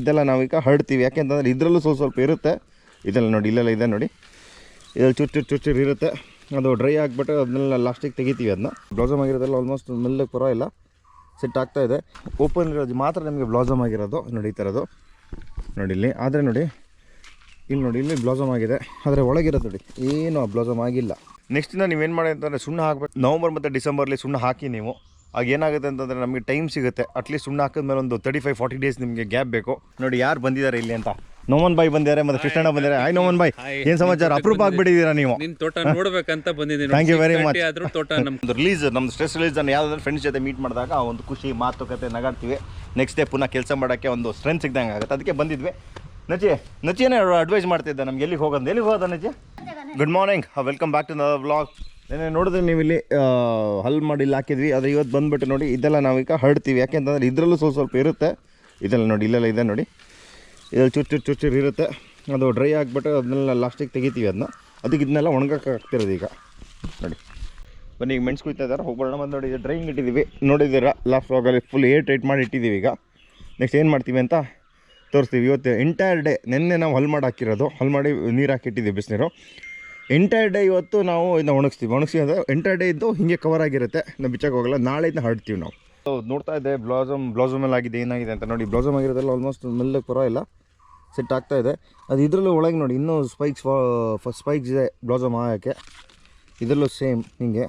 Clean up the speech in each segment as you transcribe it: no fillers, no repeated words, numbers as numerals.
ಇದೆಲ್ಲ ನಾವೀಗ ಹರಡ್ತೀವಿ. ಯಾಕೆಂತಂದರೆ ಇದರಲ್ಲೂ ಸ್ವಲ್ಪ ಇರುತ್ತೆ. ಇದೆಲ್ಲ ನೋಡಿ, ಇಲ್ಲೆಲ್ಲ ಇದೆ ನೋಡಿ, ಇದ್ರಲ್ಲಿ ಚುಚ್ಚು ಇರುತ್ತೆ. ಅದು ಡ್ರೈ ಆಗಿಬಿಟ್ಟು ಅದನ್ನೆಲ್ಲ ಲಾಸ್ಟಿಗೆ ತೆಗಿತೀವಿ. ಅದನ್ನ ಬ್ಲೌಸಮ್ ಆಗಿರೋದೆಲ್ಲ ಆಲ್ಮೋಸ್ಟ್ ಮೆಲ್ಲಗೆ ಪರವಾಗಿಲ್ಲ ಸೆಟ್ ಆಗ್ತಾಯಿದೆ. ಓಪನ್ ಇರೋದು ಮಾತ್ರ ನಮಗೆ ಬ್ಲೌಸಮ್ ಆಗಿರೋದು ನೋಡಿ, ಈ ಥರದ್ದು ನೋಡಿ ಇಲ್ಲಿ. ಆದರೆ ನೋಡಿ ಇಲ್ಲಿ ನೋಡಿ, ಇಲ್ಲಿ ಬ್ಲೌಸಮ್ ಆಗಿದೆ, ಆದರೆ ಒಳಗಿರೋದು ನೋಡಿ ಏನು ಬ್ಲೌಸಮ್ ಆಗಿಲ್ಲ. ನೆಕ್ಸ್ಟಿಂದ ನೀವೇನು ಮಾಡಿ ಅಂತಂದರೆ ಸುಣ್ಣ ಹಾಕಬೇಕು. ನವಂಬರ್ ಮತ್ತು ಡಿಸೆಂಬರ್ಲಿ ಸುಣ್ಣ ಹಾಕಿ ನೀವು, ಆಗ ಏನಾಗುತ್ತೆ ಅಂತಂದರೆ ನಮಗೆ ಟೈಮ್ ಸಿಗುತ್ತೆ. ಅಟ್ಲೀಸ್ಟ್ ಸುಣ್ಣ ಹಾಕಿದ್ಮೇಲೆ ಒಂದು 35-40 ಡೇಸ್ ನಿಮಗೆ ಗ್ಯಾಪ್ ಬೇಕು. ನೋಡಿ ಯಾರು ಬಂದಿದ್ದಾರೆ ಇಲ್ಲಿ ಅಂತ. ನೋಮನ್ ಬಾಯ್ ಬಂದಿದ್ದಾರೆ ಮತ್ತು ಕೃಷ್ಣಣ್ಣ ಬಂದಿದ್ದಾರೆ. ಹಾಯ್ ನೋಮನ್ ಬಾಯ್, ಏನು ಸಮಾಚಾರ? ಅಪ್ರೂಪ್ ಆಗಿಬಿಟ್ಟಿದ್ದೀರಾ ನೀವು. ನಿನ್ನ ತೋಟ ನೋಡಬೇಕಂತ ಬಂದಿದ್ದೀನಿ. Thank you very much. ಆದರೂ ತೋಟ ನಮ್ಮದು ರಿಲೀಸ್, ನಮ್ಮದು ಸ್ಟ್ರೆಸ್ ರಿಲೀಸ್ ಅನ್ನು ಯಾವುದಾದ್ರೂ ಫ್ರೆಂಡ್ಸ್ ಜೊತೆ ಮೀಟ್ ಮಾಡಿದಾಗ ಆ ಒಂದು ಖುಷಿ ಮಾತುಕತೆ ನಗಾಡ್ತೀವಿ. ನೆಕ್ಸ್ಟ್ ಡೇ ಪುನಃ ಕೆಲಸ ಮಾಡೋಕ್ಕೆ ಒಂದು ಸ್ಟ್ರೆಂತ್ ಸಿಗ್ದಂಗೆ ಆಗುತ್ತೆ. ಅದಕ್ಕೆ ಬಂದಿದ್ವಿ. ನಚಿಯೇ ಅಡ್ವೈಸ್ ಮಾಡ್ತಿದ್ದೆ ನಮ್ಗೆ ಎಲ್ಲಿಗೆ ಹೋಗೋದ Nachi. Good morning, welcome back to the vlog. ನೆನ್ನೆ ನೋಡಿದ್ರೆ ನೀವು ಇಲ್ಲಿ ಹಲ್ ಮಾಡಿ ಇಲ್ಲಿ ಹಾಕಿದ್ವಿ. ಆದರೆ ಇವತ್ತು ಬಂದುಬಿಟ್ಟು ನೋಡಿ ಇದೆಲ್ಲ ನಾವೀಗ ಹರಡ್ತೀವಿ. ಯಾಕೆಂತಂದರೆ ಇದರಲ್ಲೂ ಸ್ವಲ್ಪ ಇರುತ್ತೆ. ಇದೆಲ್ಲ ನೋಡಿ, ಇಲ್ಲೆಲ್ಲ ಇದೆ ನೋಡಿ, ಇದ್ರಲ್ಲಿ ಚುಚ್ಚು ಇರುತ್ತೆ. ಅದು ಡ್ರೈ ಆಗಿಬಿಟ್ಟು ಅದನ್ನೆಲ್ಲ ಲಾಸ್ಟಿಗೆ ತೆಗಿತೀವಿ. ಅದಕ್ಕೆ ಇದನ್ನೆಲ್ಲ ಒಣಗಕ್ಕೆ ಆಗ್ತಿರೋದು ಈಗ ನೋಡಿ. ಬನ್ನಿ ಈಗ ಮೆಣಸು ಕುಯ್ತಾ ಇದ್ದಾರೆ, ಹೋಗ್ಬೋಣ. ಬಂದು ನೋಡಿ ಡ್ರೈಯಿಂಗ್ ಇಟ್ಟಿದ್ದೀವಿ, ನೋಡಿದ್ದೀರಾ ಲಾಸ್ಟ್ ವ್ಲಾಗಲ್ಲಿ ಫುಲ್ ಏರ್ ಟೈಟ್ ಮಾಡಿ ಇಟ್ಟಿದ್ದೀವಿ. ಈಗ ನೆಕ್ಸ್ಟ್ ಏನು ಮಾಡ್ತೀವಿ ಅಂತ ತೋರಿಸ್ತೀವಿ. ಇವತ್ತು ಎಂಟೈರ್ ಡೇ, ನೆನ್ನೆ ನಾವು ಹಲ್ ಮಾಡಿ ಹಾಕಿರೋದು, ಹಲ್ ಮಾಡಿ ನೀರು ಹಾಕಿಟ್ಟಿದ್ದೀವಿ, ಬಿಸಿನೀರು. ಎಂಟೈರ್ ಡೇ ಇವತ್ತು ನಾವು ಇದನ್ನ ಒಣಗಿಸ್ತೀವಿ ಅಂದರೆ ಎಂಟೈರ್ ಡೇ ಇದ್ದು ಹೀಗೆ ಕವರ್ ಆಗಿರುತ್ತೆ. ನಾವು ಬಿಚ್ಚಕ್ಕೆ ಹೋಗಲ್ಲ, ನಾಳೆ ಇದನ್ನ ಹರಡ್ತೀವಿ ನಾವು. ನೋಡ್ತಾ ಇದ್ದೆ ಬ್ಲೌಸಮಲ್ಲಿ ಆಗಿದೆ ಏನಾಗಿದೆ ಅಂತ ನೋಡಿ. ಬ್ಲೌಸಮ್ ಆಗಿರೋದೆಲ್ಲ ಆಲ್ಮೋಸ್ಟ್ ಮೆಲ್ಲಗೆ ಪರವಾಗಿಲ್ಲ ಸೆಟ್ ಆಗ್ತಾಯಿದೆ. ಅದು ಇದರಲ್ಲೂ ಒಳಗೆ ನೋಡಿ ಇನ್ನೂ ಸ್ಪೈಕ್ಸ್ ಇದೆ ಬ್ಲೌಸಮ್ ಹಾಕೋಕ್ಕೆ. ಇದರಲ್ಲೂ ಸೇಮ್ ಹಿಂಗೆ.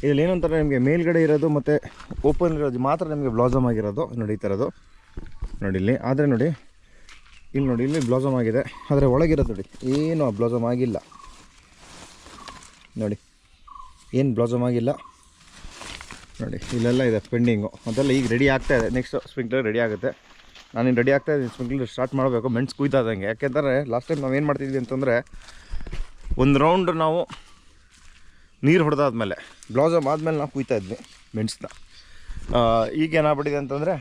ಇದರಲ್ಲಿ ಏನು ಅಂತಾರೆ, ನಿಮಗೆ ಮೇಲ್ಗಡೆ ಇರೋದು ಮತ್ತು ಓಪನ್ ಇರೋದು ಮಾತ್ರ ನಿಮಗೆ ಬ್ಲೌಸಮ್ ಆಗಿರೋದು ನೋಡಿ, ಈ ಥರದ್ದು ನೋಡಿ ಇಲ್ಲಿ. ಆದರೆ ನೋಡಿ ಇಲ್ಲಿ ನೋಡಿ, ಇಲ್ಲಿ ಬ್ಲೌಸಮ್ ಆಗಿದೆ, ಆದರೆ ಒಳಗಿರೋದು ನೋಡಿ ಏನು ಬ್ಲೌಸಮ್ ಆಗಿಲ್ಲ ನೋಡಿ, ಏನು ಬ್ಲೌಸಮ್ ಆಗಿಲ್ಲ ನೋಡಿ. ಇಲ್ಲೆಲ್ಲ ಇದೆ ಪೆಂಡಿಂಗು, ಅದೆಲ್ಲ ಈಗ ರೆಡಿ ಆಗ್ತಾಯಿದೆ. ನೆಕ್ಸ್ಟ್ ಸ್ಪ್ರಿಂಕ್ಲರ್ ರೆಡಿ ಆಗುತ್ತೆ. ನಾನಿನ್ನು ರೆಡಿ ಆಗ್ತಾಯಿದ್ದೀನಿ, ಸ್ಪ್ರಿಂಕ್ಲರ್ ಸ್ಟಾರ್ಟ್ ಮಾಡಬೇಕು ಮೆಣಸು ಕುಯ್ತಾದಂಗೆ. ಯಾಕೆಂದರೆ ಲಾಸ್ಟ್ ಟೈಮ್ ನಾವು ಏನು ಮಾಡ್ತಿದ್ವಿ ಅಂತಂದರೆ, ಒಂದು ರೌಂಡ್ ನಾವು ನೀರು ಹೊಡೆದಾದ್ಮೇಲೆ ಬ್ಲೌಸಮ್ ಆದಮೇಲೆ ನಾವು ಕುಯ್ತಾಯಿದ್ವಿ ಮೆಣಸನ್ನ. ಈಗ ಏನಾಗ್ಬಿಟ್ಟಿದೆ ಅಂತಂದರೆ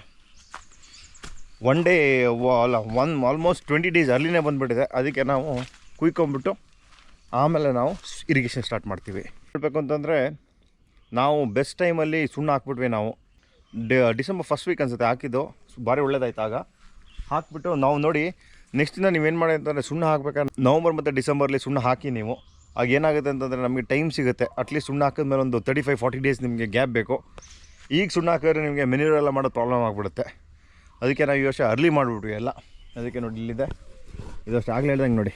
ಒನ್ ಡೇ ಅಲ್ಲ, ಆಲ್ಮೋಸ್ಟ್ 20 ಡೇಸ್ ಅರ್ಲಿನೇ ಬಂದುಬಿಟ್ಟಿದೆ. ಅದಕ್ಕೆ ನಾವು ಕುಯ್ಕೊಂಬಿಟ್ಟು ಆಮೇಲೆ ನಾವು ಇರಿಗೇಷನ್ ಸ್ಟಾರ್ಟ್ ಮಾಡ್ತೀವಿ. ಹೇಳಬೇಕು ಅಂತಂದರೆ ನಾವು ಬೆಸ್ಟ್ ಟೈಮಲ್ಲಿ ಸುಣ್ಣ ಹಾಕ್ಬಿಟ್ವಿ. ನಾವು ಡಿಸೆಂಬರ್ ಫಸ್ಟ್ ವೀಕ್ ಅನಿಸುತ್ತೆ ಹಾಕಿದ್ದು, ಭಾರಿ ಒಳ್ಳೇದಾಯ್ತು. ಆಗ ಹಾಕಿಬಿಟ್ಟು ನಾವು ನೋಡಿ ನೆಕ್ಸ್ಟಿಂದ ನೀವೇನು ಮಾಡಿ ಅಂತಂದರೆ ಸುಣ್ಣ ಹಾಕ್ಬೇಕಾದ್ರೆ ನವಂಬರ್ ಮತ್ತು ಡಿಸೆಂಬರ್ಲಿ ಸುಣ್ಣ ಹಾಕಿ ನೀವು, ಆಗ ಏನಾಗುತ್ತೆ ಅಂತಂದರೆ ನಮಗೆ ಟೈಮ್ ಸಿಗುತ್ತೆ. ಅಟ್ಲೀಸ್ಟ್ ಸುಣ್ಣ ಹಾಕಿದ್ಮೇಲೆ ಒಂದು 35-40 ಡೇಸ್ ನಿಮಗೆ ಗ್ಯಾಪ್ ಬೇಕು. ಈಗ ಸುಣ್ಣ ಹಾಕಿದ್ರೆ ನಿಮಗೆ ಮೆನ್ಯೂರೆಲ್ಲ ಮಾಡೋದು ಪ್ರಾಬ್ಲಮ್ ಆಗಿಬಿಡುತ್ತೆ. ಅದಕ್ಕೆ ನಾವು ಈ ವರ್ಷ ಅರ್ಲಿ ಮಾಡಿಬಿಟ್ವಿ ಎಲ್ಲ. ಅದಕ್ಕೆ ನೋಡಿ ಇಲ್ಲಿದೆ, ಇದಷ್ಟು ಆಗಲೇ ಹೇಳ್ದಂಗೆ ನೋಡಿ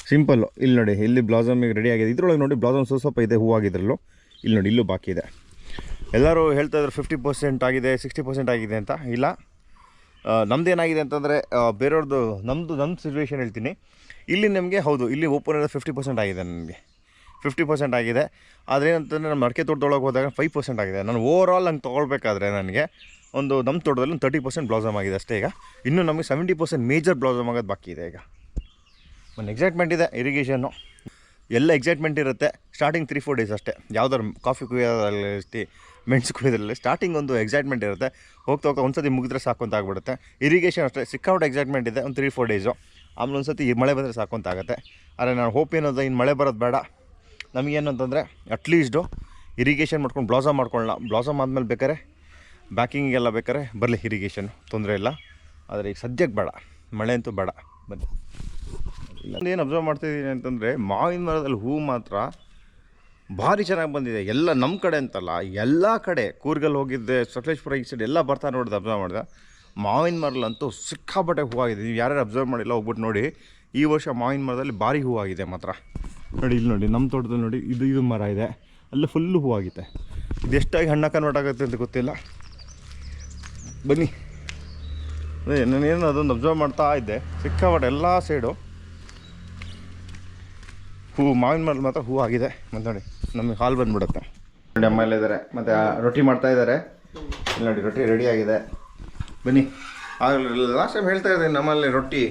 ಸಿಂಪಲ್ಲು. ಇಲ್ಲಿ ನೋಡಿ, ಇಲ್ಲಿ ಬ್ಲೌಸಮಿಗೆ ರೆಡಿ ಆಗಿದೆ. ಇದ್ರೊಳಗೆ ನೋಡಿ ಬ್ಲೌಸಮ್ ಸ್ವಲ್ಪ ಇದೆ, ಹೂವಾಗಿದ್ರಲ್ಲೂ. ಇಲ್ಲಿ ನೋಡಿ ಇಲ್ಲೂ ಬಾಕಿ ಇದೆ. ಎಲ್ಲರೂ ಹೇಳ್ತಾಯಿದ್ರು 50% ಆಗಿದೆ, 60% ಆಗಿದೆ ಅಂತ. ಇಲ್ಲ, ನಮ್ಮದೇನಾಗಿದೆ ಅಂತಂದರೆ ಬೇರೆಯವ್ರದ್ದು, ನಮ್ಮ ಸಿಚುವೇಷನ್ ಹೇಳ್ತೀನಿ. ಇಲ್ಲಿ ನಮಗೆ ಹೌದು, ಇಲ್ಲಿ ಓಪನ್ ಇರೋದು 50% ಆಗಿದೆ. ನನಗೆ 50% ಆಗಿದೆ. ಆದರೆ ಏನಂತಂದರೆ ನಮ್ಮ ಅಡಿಕೆ ತೋಟದೊಳಗೆ ಹೋದಾಗ 5% ಆಗಿದೆ. ನಾನು ಓವರಾಲ್ ಹಂಗೆ ತೊಗೊಳ್ಬೇಕಾದ್ರೆ ನನಗೆ ಒಂದು ನಮ್ಮ ತೋಟದಲ್ಲಿ ಒಂದು 30% ಬ್ಲೌಸಮ್ ಆಗಿದೆ ಅಷ್ಟೇ. ಈಗ ಇನ್ನೂ ನಮಗೆ 70% ಮೇಜರ್ ಬ್ಲೌಸಮ್ ಆಗೋದು ಬಾಕಿ ಇದೆ. ಈಗ ಒಂದು ಎಕ್ಸೈಟ್ಮೆಂಟ್ ಇದೆ. ಇರಿಗೇಷನ್ನು ಎಲ್ಲ ಎಕ್ಸೈಟ್ಮೆಂಟ್ ಇರುತ್ತೆ. ಸ್ಟಾರ್ಟಿಂಗ್ 3-4 ಡೇಸ್ ಅಷ್ಟೇ. ಯಾವುದಾದ್ರು ಕಾಫಿ ಕುಯ್ಯೋದ್ರಲ್ಲಿ, ಮೆಣಸು ಕುಯ್ಯೋದ್ರಲ್ಲಿ ಸ್ಟಾರ್ಟಿಂಗ್ ಒಂದು ಎಕ್ಸೈಟ್ಮೆಂಟ್ ಇರುತ್ತೆ. ಹೋಗ್ತಾ ಒಂದು ಸತಿ ಮುಗಿದ್ರೆ ಸಾಕು ಅಂತ ಆಗ್ಬಿಡುತ್ತೆ. ಇರಿಗೇಷನ್ ಅಷ್ಟೇ, ಸಿಕ್ಕಾಪಟ್ಟೆ ಎಕ್ಸೈಟ್ಮೆಂಟ್ ಇದೆ. ಒಂದು 3-4 ಡೇಸು. ಆಮೇಲೆ ಒಂದು ಸತಿ ಮಳೆ ಬಂದರೆ ಸಾಕು ಅಂತ ಆಗುತ್ತೆ. ಆದರೆ ನಾನು ಹೋಪ್ ಏನದು, ಇನ್ನು ಮಳೆ ಬರೋದು ಬೇಡ. ನಮಗೇನು ಅಂತಂದರೆ ಅಟ್ಲೀಸ್ಟು ಇರಿಗೇಷನ್ ಮಾಡ್ಕೊಂಡು ಬ್ಲೌಸಮ್ ಮಾಡ್ಕೊಳ್ಳೋಣ. ಬ್ಲೌಸಮ್ ಆದಮೇಲೆ ಬೇಕಾದ್ರೆ ಬ್ಯಾಕಿಂಗೆಲ್ಲ ಬೇಕಾದ್ರೆ ಬರಲಿ ಇರಿಗೇಷನ್, ತೊಂದರೆ ಇಲ್ಲ. ಆದರೆ ಈಗ ಸದ್ಯಕ್ಕೆ ಬೇಡ, ಮಳೆ ಅಂತೂ ಬೇಡ. ಬನ್ನಿ. ಏನು ಅಬ್ಸರ್ವ್ ಮಾಡ್ತಾಯಿದ್ದೀನಿ ಅಂತಂದರೆ, ಮಾವಿನ ಮರದಲ್ಲಿ ಹೂವು ಮಾತ್ರ ಭಾರಿ ಚೆನ್ನಾಗಿ ಬಂದಿದೆ. ಎಲ್ಲ ನಮ್ಮ ಕಡೆ ಅಂತಲ್ಲ, ಎಲ್ಲ ಕಡೆ. ಕೂರ್ಗಲ್ಲಿ ಹೋಗಿದ್ದೆ, ಸಕಲೇಶ್ಪುರ ಈ ಸೈಡ್ ಎಲ್ಲ ಬರ್ತಾ ನೋಡಿದೆ, ಅಬ್ಸರ್ವ್ ಮಾಡಿದೆ. ಮಾವಿನ ಮರಲ್ಲಂತೂ ಸಿಕ್ಕಾಪಟ್ಟೆ ಹೂವಾಗಿದೆ. ನೀವು ಯಾರ್ಯಾರು ಅಬ್ಸರ್ವ್ ಮಾಡಿಲ್ಲ ಹೋಗ್ಬಿಟ್ಟು ನೋಡಿ. ಈ ವರ್ಷ ಮಾವಿನ ಮರದಲ್ಲಿ ಭಾರಿ ಹೂವಾಗಿದೆ ಮಾತ್ರ. ನೋಡಿ ಇಲ್ಲಿ ನೋಡಿ, ನಮ್ಮ ತೋಟದಲ್ಲಿ ನೋಡಿ, ಇದು ಮರ ಇದೆ, ಅಲ್ಲ ಫುಲ್ಲು ಹೂವಾಗಿದೆ. ಇದೆಷ್ಟಾಗಿ ಹಣ್ಣು ಕನ್ವರ್ಟ್ ಆಗುತ್ತೆ ಅಂತ ಗೊತ್ತಿಲ್ಲ. ಬನ್ನಿ, ನಾನೇನು ಅದೊಂದು ಅಬ್ಸರ್ವ್ ಮಾಡ್ತಾ ಇದ್ದೆ. ಸಿಕ್ಕಾಪಟ್ಟೆ ಎಲ್ಲ ಸೈಡು ಹೂವು, ಮಾವಿನ ಮರದ ಮಾತ್ರ ಹೂವು ಆಗಿದೆ. ಮತ್ತು ನೋಡಿ ನಮಗೆ ಹಾಲು ಬಂದುಬಿಡುತ್ತೆ. ನೋಡಿ ಅಮ್ಮ ಎಲ್ಲ ಇದ್ದಾರೆ, ಮತ್ತು ರೊಟ್ಟಿ ಮಾಡ್ತಾಯಿದ್ದಾರೆ. ಇಲ್ಲಿ ನೋಡಿ ರೊಟ್ಟಿ ರೆಡಿ ಆಗಿದೆ. ಬನ್ನಿ. ಲಾಸ್ಟ್ ಟೈಮ್ ಹೇಳ್ತಾ ಇದ್ದೀನಿ, ನಮ್ಮಲ್ಲಿ ರೊಟ್ಟಿ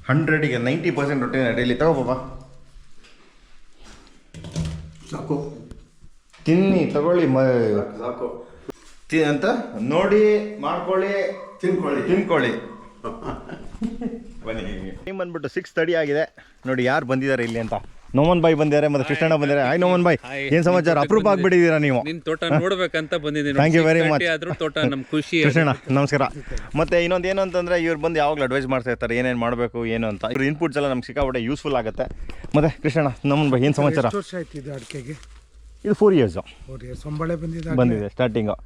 100ಗೆ 90% ರೊಟ್ಟಿನ ಡೈಲಿ. ತಗೋಬಾ, ಸಾಕು, ತಿನ್ನಿ, ತಗೊಳ್ಳಿ, ಸಾಕು ಅಂತ ನೋಡಿ, ಮಾಡ್ಕೊಳ್ಳಿ, ತಿನ್ಕೊಳ್ಳಿ. ಬನ್ನಿ. ಟೈಮ್ ಬಂದ್ಬಿಟ್ಟು 6:30 ಆಗಿದೆ. ನೋಡಿ ಯಾರು ಬಂದಿದ್ದಾರೆ ಇಲ್ಲಿ ಅಂತ. ನೋಮನ್ ಬಾಯ್ ಬಂದಿದ್ದಾರೆ ಮತ್ತೆ ಕೃಷ್ಣಣ್ಣ ಬಂದಿದ್ದಾರೆ. ಹಾಯ್ ನೋಮನ್ ಬಾಯ್, ಏನು ಸಮಾಚಾರ? ಅಪರೂಪ ಆಗ್ಬಿಟ್ಟಿದ್ದೀರಾ ನೀವು. ನಿನ್ ತೋಟ ನೋಡ್ಬೇಕಂತ ಬಂದಿದ್ದೀನಿ. Thank you very much. ಆದ್ರೂ ತೋಟ ನಮ್ ಖುಷಿ. ಕೃಷ್ಣಣ್ಣ ನಮಸ್ಕಾರ. ಮತ್ತೆ ಇನ್ನೊಂದು ಏನು ಅಂತಂದರೆ ಇವ್ರು ಬಂದು ಯಾವಾಗಲೂ ಅಡ್ವೈಸ್ ಮಾಡ್ತಾ ಇರ್ತಾರೆ ಏನೇನು ಮಾಡಬೇಕು ಏನು ಅಂತ. ಇವ್ರ ಇನ್ಪುಟ್ಸ್ ಎಲ್ಲ ನಮ್ಗೆ ಸಿಕ್ಕಾಪಟ್ಟೆ ಯೂಸ್ಫುಲ್ ಆಗುತ್ತೆ. ಮತ್ತೆ ಕೃಷ್ಣಣ್ಣ ನೋಮನ್ ಬಾಯ್, ಏನು ಸಮಾಚಾರ? ಎಷ್ಟು ವರ್ಷ ಆಯ್ತು ಇದು ಅಡಿಕೆಗೆ? ಇದು 4 years ಸಂಬಳೆ ಬಂದಿದೆ ಸ್ಟಾರ್ಟಿಂಗು.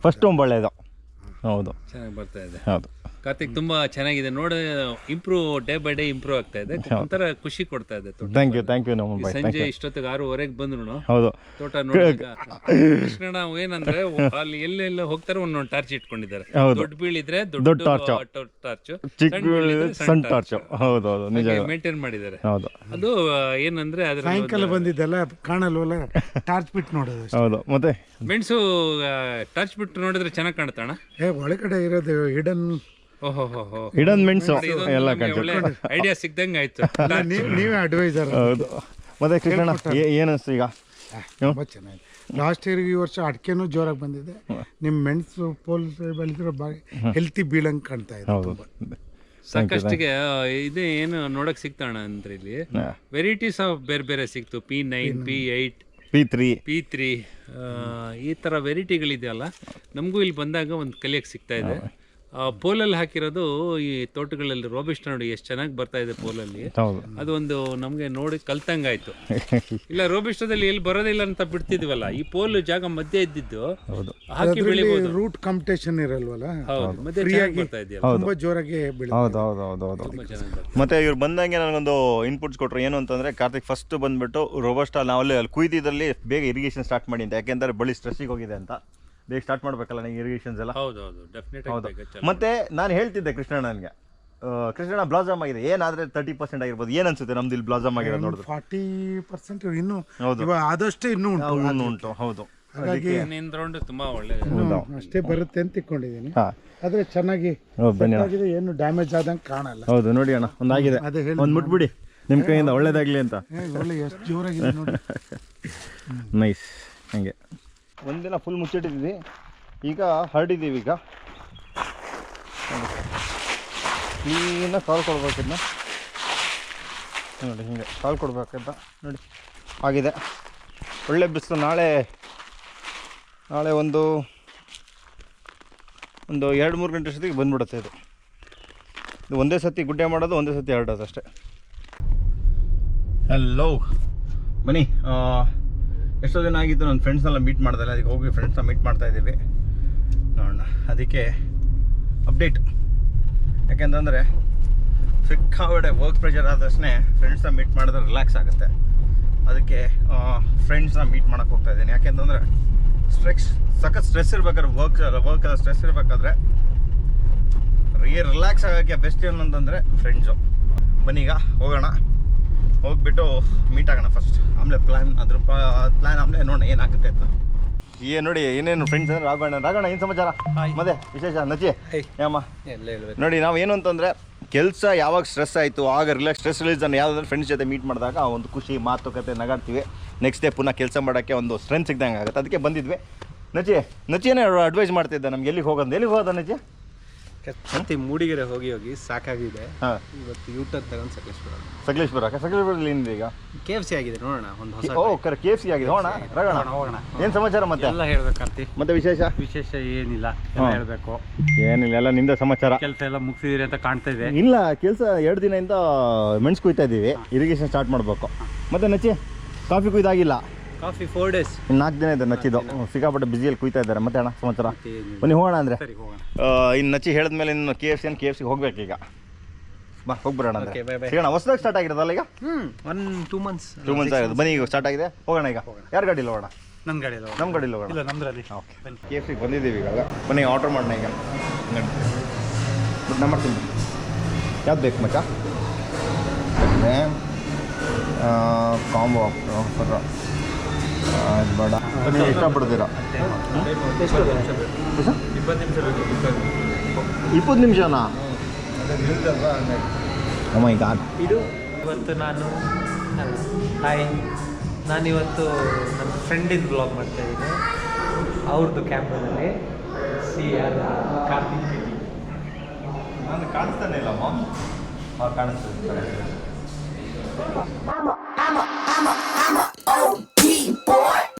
ಫಸ್ಟ್ ಒಂಬಳೆದು. ಹೌದು, ಚೆನ್ನಾಗಿ ಬರ್ತಾ ಇದೆ. ಹೌದು ಕಾರ್ತಿಕ್, ತುಂಬಾ ಚೆನ್ನಾಗಿದೆ ನೋಡಿ. Improve day by day improve ಆಗ್ತಾ ಇದೆ. ಒಂಥರ ಖುಷಿ ಕೊಡ್ತಾ ಇದೆ ತೋಟ. ಥ್ಯಾಂಕ್ ಯು ನೋಮನ್ ಬಾಯ್. ಸಂಜೆ ಇಷ್ಟೊತ್ತಿಗೆ 6:15 ಬಂದ್ರು ಹೌದು, ತೋಟ ನೋಡಿದಾಗ ಕೃಷ್ಣಣ್ಣ ಏನಂದ್ರೆ ಅಲ್ಲಿ ಎಲ್ಲೆಲ್ಲ ಹೋಗ್ತಾರೆ ಒಂದೊಂದು ಟಾರ್ಚ್ ಇಟ್ಕೊಂಡಿದ್ದಾರೆ. ದೊಡ್ಡ ಬೀಳಿದ್ರೆ ದೊಡ್ಡ ಟಾರ್ಚ್, ಚಿಕ್ಕ ಸಣ್ಣ ಟಾರ್ಚ್. ಹೌದು ನಿಜ ಮೇಂಟೈನ್ ಮಾಡಿದ್ದಾರೆ. ಹೌದು, ಅದು ಏನಂದ್ರೆ ಅದ್ರ ಸಾಯಂಕಾಲ ಬಂದಿದ್ದಲ್ಲ ಕಾಣಲ್ವಲ್ಲ, ಟಾರ್ಚ್ ಬಿಟ್ಟು ನೋಡೋದು. ಹೌದು. ಮತ್ತೆ ಮೆಣಸು ಟಾರ್ಚ್ ಬಿಟ್ಟು ನೋಡಿದ್ರೆ ಚೆನ್ನಾಗಿ ಕಾಣ್ತಾಣ. ಒಳಗಡೆ ಇರೋದು ಹಿಡನ್. ಹಿಡನ್ ಮೆಣಸು ಎಲ್ಲ ಐಡಿಯಾ ಸಿಕ್ದಂಗೆ ಆಯ್ತು. ನೀವೇ ಅಡ್ವೈಸರ್. ಹೌದು. ಮತ್ತೆ ಕೃಷ್ಣಣ್ಣ ಏನು ಅನಿಸ್ತು ಈಗ? ತುಂಬ ಚೆನ್ನಾಗಿದೆ. ಲಾಸ್ಟ್ ಇಯರ್ ಈ ವರ್ಷ ಅಡಿಕೆನೂ ಜೋರಾಗಿ ಬಂದಿದೆ. ನಿಮ್ಮ ಮೆಣಸು ಪೋಲ್ಸ್ ಬೆಳೆದಿರೋ ಹೆಲ್ತಿ ಬೀಳಂಗೆ ಕಾಣ್ತಾ ಇದೆ. ಹೌದು, ಸಾಕಷ್ಟಿಗೆ ಇದು ಏನು ನೋಡಕ್ ಸಿಗ್ತಾಣ ಅಂದ್ರೆ ಇಲ್ಲಿ ವೆರೈಟೀಸ್ ಆಫ್ ಬೇರೆ ಬೇರೆ ಸಿಕ್ತು. P9, P8, P3 ಈ ಥರ ವೆರೈಟಿಗಳಿದೆಯಲ್ಲ, ನಮಗೂ ಇಲ್ಲಿ ಬಂದಾಗ ಒಂದು ಕಲಿಯಕ್ಕೆ ಸಿಗ್ತಾ ಇದೆ. ಪೋಲಲ್ಲಿ ಹಾಕಿರೋದು ಈ ತೋಟಗಳಲ್ಲಿ ರೋಬಿಸ್ಟ ನೋಡಿ ಎಷ್ಟು ಚೆನ್ನಾಗಿ ಬರ್ತಾ ಇದೆ ಪೋಲಲ್ಲಿ. ಅದು ಒಂದು ನಮಗೆ ನೋಡಿ ಕಲ್ತಂಗಾಯ್ತು. ಇಲ್ಲ ರೋಬಿಸ್ಟದಲ್ಲಿ ಎಲ್ಲಿ ಬರೋದಿಲ್ಲ ಅಂತ ಬಿಡ್ತಿದ್ವಲ್ಲ, ಈ ಪೋಲ್ ಜಾಗ ಮಧ್ಯೆ ಇದ್ದಿದ್ದು ಹಾಕಿ ಬೆಳಿಬಹುದು. ರೂಟ್ ಕಾಂಪಿಟೇಷನ್ ಇರಲ್ವಲ್ಲ. ಹೌದು, ಮತ್ತೆ ಚೆನ್ನಾಗಿ ಬರ್ತಾ ಇದೆಯಲ್ಲ, ತುಂಬಾ ಜೋರಾಗಿ ಮತ್ತೆ ಇವ್ರು ಬಂದಂಗೆ ನನಗೊಂದು ಇನ್ಪುಟ್ಸ್ ಕೊಟ್ಟರು. ಏನು ಅಂತಂದ್ರೆ ಕಾರ್ತಿಕ್ ಫಸ್ಟ್ ಬಂದ್ಬಿಟ್ಟು ರೋಬಸ್ಟಾ ನಾವಲ್ಲಿ ಕುಯ್ದಿದ್ರಲ್ಲಿ ಬೇಗ ಇರಿಗೇಷನ್ ಸ್ಟಾರ್ಟ್ ಮಾಡಿ ಅಂತ. ಯಾಕೆಂದ್ರೆ ಬಳಿ ಸ್ಟ್ರೆಸ್ಸಿಗೆ ಹೋಗಿದೆ ಅಂತ ಬೇಗ ಸ್ಟಾರ್ಟ್ ಮಾಡ್ಬೇಕಲ್ಲ ನನಗೆ ಇರಿಗೇಷನ್ಸ್ ಎಲ್ಲ. ಹೌದು ಡೆಫಿನೆಟ್. ಮತ್ತೆ ನಾನು ಹೇಳ್ತಿದ್ದೆ ಕೃಷ್ಣಣ್ಣ ನನಗೆ, ಕೃಷ್ಣಣ್ಣ ಬ್ಲಾಸಮ್ ಆಗಿದೆ, ಏನಾದ್ರೆ 30% ಆಗಿರ್ಬೋದು. ಏನ್ ಅನ್ಸುತ್ತೆ ನಮ್ದು ಇಲ್ಲಿ ಬ್ಲಾಸಮ್ ಆಗಿರೋದು ನೋಡಿದ್ರೆ? 40% ಇನ್ನೂ ಹೌದು, ಆದಷ್ಟು ಇನ್ನೂ ಉಂಟು. ಹೌದು, ಹಾಗಾಗಿ ತುಂಬಾ ಒಳ್ಳೆ ಅಷ್ಟೇ ಬರುತ್ತೆ ಅಂತ ತಿಳ್ಕೊಂಡಿದ್ದೀನಿ. ಆದ್ರೆ ಚೆನ್ನಾಗಿ ಏನು ಡ್ಯಾಮೇಜ್ ಆದಂಗೆ ಕಾಣಲ್ಲ. ಹೌದು ನೋಡಿ ಅಣ್ಣ, ಒಂದಾಗಿದೆ, ಒಂದು ಮುಟ್ಬಿಡಿ ನಿಮ್ಮ ಕೈಯಿಂದ, ಒಳ್ಳೇದಾಗ್ಲಿ ಅಂತ. ಒಳ್ಳೆ ಎಷ್ಟು ಜೋರಾಗಿದೆ ನೋಡಿ. ನೈಸ್. ಹಂಗೆ ಒಂದಿನ ಫುಲ್ ಮುಚ್ಚಿಟ್ಟಿದ್ವಿ, ಈಗ ಹರಡಿದ್ದೀವಿ. ಈಗ ಕ್ಲೀನಾಗಿ ಕಾಲ್ ಕೊಡ್ಬೇಕಿದ್ನ ನೋಡಿ, ಹಿಂಗೆ ಕಾಲ್ ಕೊಡ್ಬೇಕಂತ ನೋಡಿ ಆಗಿದೆ. ಒಳ್ಳೆ ಬಿಸಿಲು. ನಾಳೆ ಒಂದು 2-3 ಗಂಟೆ ಅಷ್ಟೊತ್ತಿಗೆ ಬಂದ್ಬಿಡುತ್ತೆ. ಇದು ಒಂದೇ ಸತಿ ಗುಡ್ಡೆ ಮಾಡೋದು, ಒಂದೇ ಸತಿ ಹರಡೋದು ಅಷ್ಟೇ. ಹಲೋ ಬನ್ನಿ. ಎಷ್ಟೋ ದಿನ ಆಗಿತ್ತು ನನ್ನ ಫ್ರೆಂಡ್ಸ್ನೆಲ್ಲ ಮೀಟ್ ಮಾಡ್ದಲ್ಲ, ಅದಕ್ಕೆ ಹೋಗಿ ಫ್ರೆಂಡ್ಸ್ನ ಮೀಟ್ ಮಾಡ್ತಾ ಇದ್ದೀವಿ. ನೋಡೋಣ, ಅದಕ್ಕೆ ಅಪ್ಡೇಟ್. ಯಾಕೆಂತಂದರೆ ಸಿಕ್ಕಾಬಟ್ಟೆ ವರ್ಕ್ ಪ್ರೆಷರ್ ಆದ ತಕ್ಷಣ ಫ್ರೆಂಡ್ಸ್ನ ಮೀಟ್ ಮಾಡಿದ್ರೆ ರಿಲ್ಯಾಕ್ಸ್ ಆಗುತ್ತೆ. ಅದಕ್ಕೆ ಫ್ರೆಂಡ್ಸ್ನ ಮೀಟ್ ಮಾಡೋಕ್ಕೆ ಹೋಗ್ತಾ ಇದ್ದೀನಿ. ಯಾಕೆಂತಂದರೆ ಸಖತ್ ಸ್ಟ್ರೆಸ್ ಇರ್ಬೇಕಾದ್ರೆ ವರ್ಕ್ ಸ್ಟ್ರೆಸ್ ಇರಬೇಕಾದ್ರೆ ರಿಲ್ಯಾಕ್ಸ್ ಆಗೋಕ್ಕೆ ಬೆಸ್ಟ್ ಏನಂತಂದರೆ ಫ್ರೆಂಡ್ಸು. ಬನ್ನಿ ಈಗ ಹೋಗೋಣ, ಹೋಗ್ಬಿಟ್ಟು ಮೀಟ್ ಆಗೋಣ ಫಸ್ಟ್. ಆಮೇಲೆ ಪ್ಲ್ಯಾನ್ ಆಮೇಲೆ ನೋಡೋಣ ಏನಾಗುತ್ತೆ ಅಂತ. ನೋಡಿ ಏನೇನು ಫ್ರೆಂಡ್ಸ್ ಅಂದರೆ ರಾಘಣ್ಣ ಏನು ಸಮಾಚಾರ? ಮತ್ತೆ ವಿಶೇಷ ನಚಿ ಯಾಮ ನೋಡಿ, ನಾವು ಏನು ಅಂತಂದರೆ ಕೆಲಸ ಯಾವಾಗ ಸ್ಟ್ರೆಸ್ ಆಯಿತು ಆಗ ಸ್ಟ್ರೆಸ್ ರಿಲೀಸ್ ಅನ್ನು ಯಾವುದಾದ್ರೂ ಫ್ರೆಂಡ್ಸ್ ಜೊತೆ ಮೀಟ್ ಮಾಡಿದಾಗ ಒಂದು ಖುಷಿ ಮಾತುಕತೆ ನಗಾಡ್ತೀವಿ. ನೆಕ್ಸ್ಟ್ ಡೇ ಪುನಃ ಕೆಲಸ ಮಾಡೋಕ್ಕೆ ಒಂದು ಸ್ಟ್ರೆಂತ್ ಸಿಗ್ದಂಗೆ ಆಗುತ್ತೆ. ಅದಕ್ಕೆ ಬಂದಿದ್ವಿ. ನಚಿಯೇ ಅಡ್ವೈಸ್ ಮಾಡ್ತಿದ್ದೆ ನಮ್ಗೆ ಎಲ್ಲಿಗೆ ಹೋಗೋದ ನಚಿ? ಮತ್ತೆ ಮೂಡಿಗೆರೆ ಹೋಗಿ ಸಾಕಾಗಿದೆ. ಇವತ್ತು ಯೂಟರ್ನ್ ತಗೊಂಡು ಸಕಲೇಶ್ಪುರದಲ್ಲಿ ಏನಿದೆ ಈಗ? KFC ಆಗಿದೆ, ನೋಡೋಣ ಒಂದು ಹೊಸ. KFC ಆಗಿದೆ, ಹೋಗೋಣ. ಏನು ಸಮಾಚಾರ ಮತ್ತೆ? ಎಲ್ಲ ಹೇಳ್ಬೇಕಂತ. ಮತ್ತೆ ವಿಶೇಷ ಏನಿಲ್ಲ, ಹೇಳ್ಬೇಕು. ಏನಿಲ್ಲ, ಎಲ್ಲ ನಿಮ್ದೇ ಸಮಾಚಾರ. ಕೆಲಸ ಎಲ್ಲ ಮುಗಿಸಿದಿರಿ ಅಂತ ಕಾಣ್ತಾ ಇದೆ. ಇಲ್ಲ, ಕೆಲಸ 2 ದಿನದಿಂದ ಮೆಣಸು ಕುಯ್ತಾ ಇದ್ದೀವಿ, ಇರಿಗೇಷನ್ ಸ್ಟಾರ್ಟ್ ಮಾಡಬೇಕು. ಮತ್ತೆ ನಚ್ಚಿ ಕಾಫಿ ಕುಯ್ದಾಗಿಲ್ಲ? ಕಾಫಿ 4 days, 4 ದಿನ ಇದೆ ನಚ್ಚಿದ್ದು. ಸಿಕ್ಕಾಪಟ್ಟೆ ಬಿಸಿಯಲ್ಲಿ ಕುಯ್ತಾ ಇದ್ದಾರೆ. ಮತ್ತೆ ಅಣ್ಣ ಸಮಾಚಾರ? ಬನ್ನಿ ಹೋಗೋಣ ಅಂದರೆ. ಇನ್ನು ನಚ್ಚಿ ಹೇಳಿದ್ಮೇಲೆ ಇನ್ನು KFCಗೆ ಹೋಗ್ಬೇಕೀಗ. ಬಾ ಹೋಗ್ಬರೋಣ ಅಂದರೆ ಸಿಗೋಣ. ಹೊಸದಾಗಿ ಸ್ಟಾರ್ಟ್ ಆಗಿರೋದಲ್ಲ ಈಗ? 2 months ಆಗಿದೆ. ಬನ್ನಿ ಈಗ ಸ್ಟಾರ್ಟ್ ಆಗಿದೆ, ಹೋಗೋಣ. ಈಗ ಯಾರ ಗಾಡಿಲಿ ಹೋಗೋಣ? ನಮ್ಮ ಗಾಡಿಯಲ್ಲಿ ಹೋಗೋಣ. ಇಲ್ಲ, ನಮ್ದ್ರಲ್ಲಿ. ಓಕೆ, KFCಗೆ ಬಂದಿದ್ದೀವಿ ಈಗ. ಬನ್ನಿ ಆರ್ಡ್ರ್ ಮಾಡೋಣ ಈಗ. ನಂಬರ್ ತಿಂದು ಯಾವ್ದು ಬೇಕು ಮಚ್ಚ? ಕಾಂಬೋ ಆಫರ್ ಅದು ಬೇಡ, ನೀವು ಇಷ್ಟಪಡ್ತೀರಾ? 20 ನಿಮಿಷನಾ? ಈಗ ಇದು ಇವತ್ತು ನಾನಿವತ್ತು ನನ್ನ ಫ್ರೆಂಡಿನ ಬ್ಲಾಗ್ ಮಾಡ್ತಾ ಇದ್ದೀನಿ. ಅವ್ರದ್ದು ಕ್ಯಾಮ್ರಾದಲ್ಲಿ ಕಾರ್ತಿಕ್. ನಾನು ಕಾಣಿಸ್ತಾನೆ ಇಲ್ಲಮ್ಮ. ಕಾಣಿಸ್ತೀನಿ.